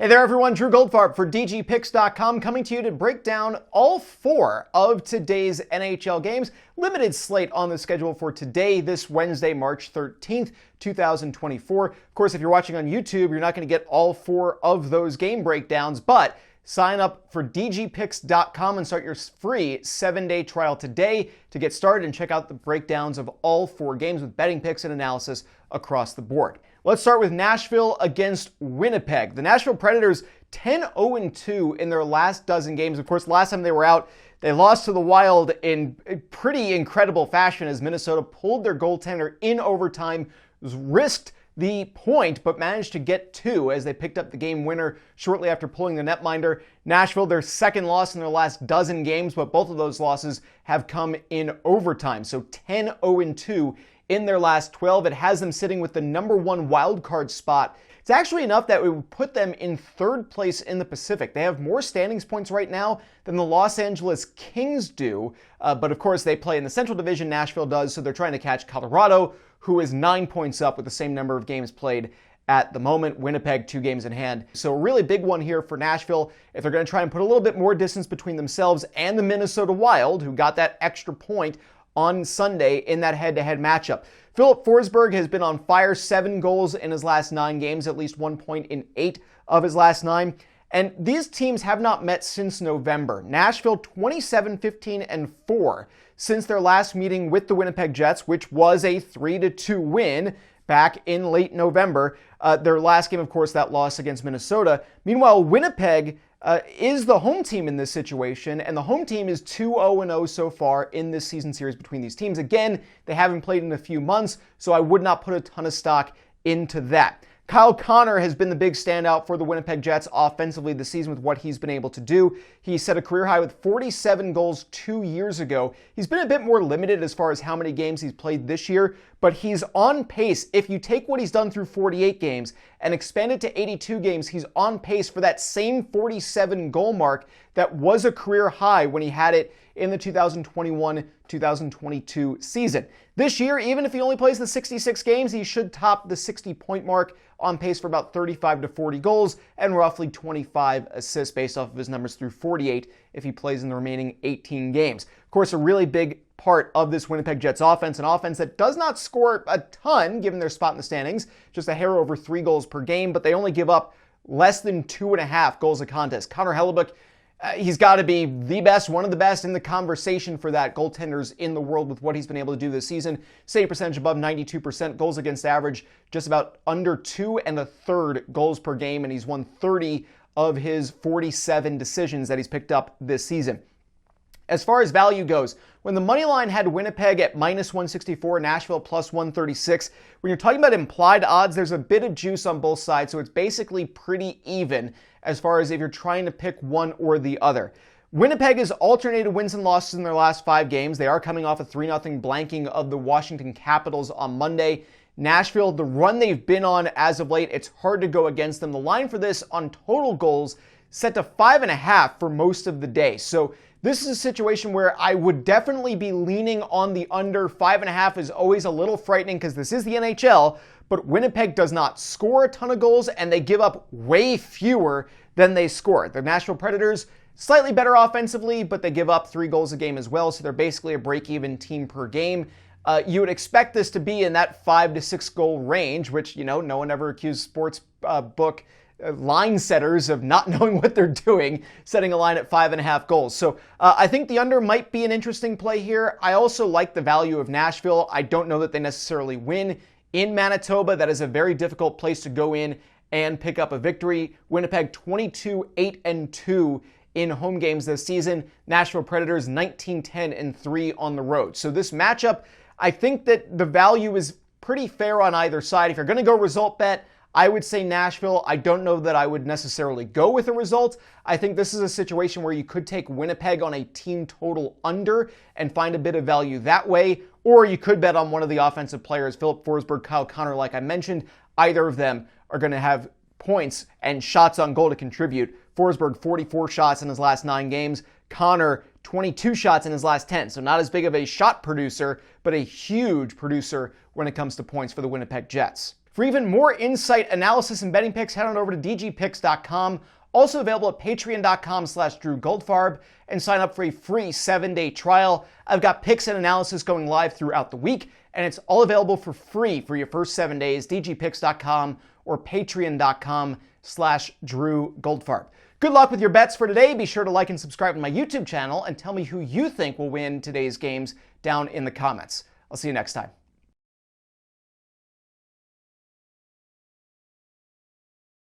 Hey there everyone, Drew Goldfarb for DGPicks.com coming to you to break down all 4 of today's NHL games. Limited slate on the schedule for today, this Wednesday, March 13th, 2024. Of course, if you're watching on YouTube, you're not going to get all 4 of those game breakdowns, but sign up for DGPicks.com and start your free 7-day trial today to get started and check out the breakdowns of all 4 games with betting picks and analysis across the board. Let's start with Nashville against Winnipeg. The Nashville Predators 10-0-2 in their last dozen games. Of course, last time they were out, they lost to the Wild in pretty incredible fashion as Minnesota pulled their goaltender in overtime, risked the point, but managed to get 2 as they picked up the game winner shortly after pulling the netminder. Nashville, their second loss in their last dozen games, but both of those losses have come in overtime. So 10-0-2 in their last 12. It has them sitting with the number 1 wildcard spot. It's actually enough that it would put them in 3rd place in the Pacific. They have more standings points right now than the Los Angeles Kings do, but of course they play in the Central Division, Nashville does, so they're trying to catch Colorado, who is 9 points up with the same number of games played at the moment. Winnipeg 2 games in hand. So a really big one here for Nashville if they're going to try and put a little bit more distance between themselves and the Minnesota Wild, who got that extra point on Sunday in that head-to-head matchup. Filip Forsberg has been on fire, 7 goals in his last 9 games, at least 1 point in 8 of his last 9. And these teams have not met since November. Nashville 27-15-4 since their last meeting with the Winnipeg Jets, which was a 3-2 win back in late November. Their last game, of course, that loss against Minnesota. Meanwhile, Winnipeg is the home team in this situation, and the home team is 2-0-0 so far in this season series between these teams. Again, they haven't played in a few months, so I would not put a ton of stock into that. Kyle Connor has been the big standout for the Winnipeg Jets offensively this season with what he's been able to do. He set a career high with 47 goals 2 years ago. He's been a bit more limited as far as how many games he's played this year, but he's on pace. If you take what he's done through 48 games and expand it to 82 games, he's on pace for that same 47 goal mark that was a career high when he had it in the 2021-2022 season. This year, even if he only plays the 66 games, he should top the 60-point mark, on pace for about 35 to 40 goals and roughly 25 assists based off of his numbers through 48 if he plays in the remaining 18 games. Of course, a really big part of this Winnipeg Jets offense, an offense that does not score a ton given their spot in the standings, just a hair over 3 goals per game, but they only give up less than 2.5 goals a contest. Connor Hellebuyck, he's got to be the best, one of the best in the conversation for that goaltenders in the world with what he's been able to do this season. Save percentage above 92%, goals against average just about under 2 1/3 goals per game, and he's won 30 of his 47 decisions that he's picked up this season. As far as value goes, when the money line had Winnipeg at -164, Nashville +136, when you're talking about implied odds, there's a bit of juice on both sides, so it's basically pretty even as far as if you're trying to pick one or the other. Winnipeg has alternated wins and losses in their last 5 games. They are coming off a 3-0 blanking of the Washington Capitals on Monday. Nashville, the run they've been on as of late, it's hard to go against them. The line for this on total goals set to 5.5 for most of the day. So this is a situation where I would definitely be leaning on the under. 5.5 is always a little frightening because this is the NHL, but Winnipeg does not score a ton of goals and they give up way fewer than they score. The Nashville Predators, slightly better offensively, but they give up 3 goals a game as well, so they're basically a break-even team per game. You would expect this to be in that 5 to 6 goal range, which, no one ever accused sports book line setters of not knowing what they're doing, setting a line at 5.5 goals. So I think the under might be an interesting play here. I also like the value of Nashville. I don't know that they necessarily win in Manitoba. That is a very difficult place to go in and pick up a victory. Winnipeg 22-8-2 in home games this season. Nashville Predators 19-10-3 on the road. So this matchup, I think that the value is pretty fair on either side. If you're going to go result bet, I would say Nashville. I don't know that I would necessarily go with a result. I think this is a situation where you could take Winnipeg on a team total under and find a bit of value that way, or you could bet on one of the offensive players, Filip Forsberg, Kyle Connor, like I mentioned. Either of them are going to have points and shots on goal to contribute. Forsberg, 44 shots in his last 9 games. Connor, 22 shots in his last 10. So not as big of a shot producer, but a huge producer when it comes to points for the Winnipeg Jets. For even more insight, analysis, and betting picks, head on over to dgpicks.com. Also available at patreon.com/Drew Goldfarb, and sign up for a free 7-day trial. I've got picks and analysis going live throughout the week, and it's all available for free for your first 7 days, dgpicks.com or patreon.com/Drew Goldfarb. Good luck with your bets for today. Be sure to like and subscribe to my YouTube channel and tell me who you think will win today's games down in the comments. I'll see you next time.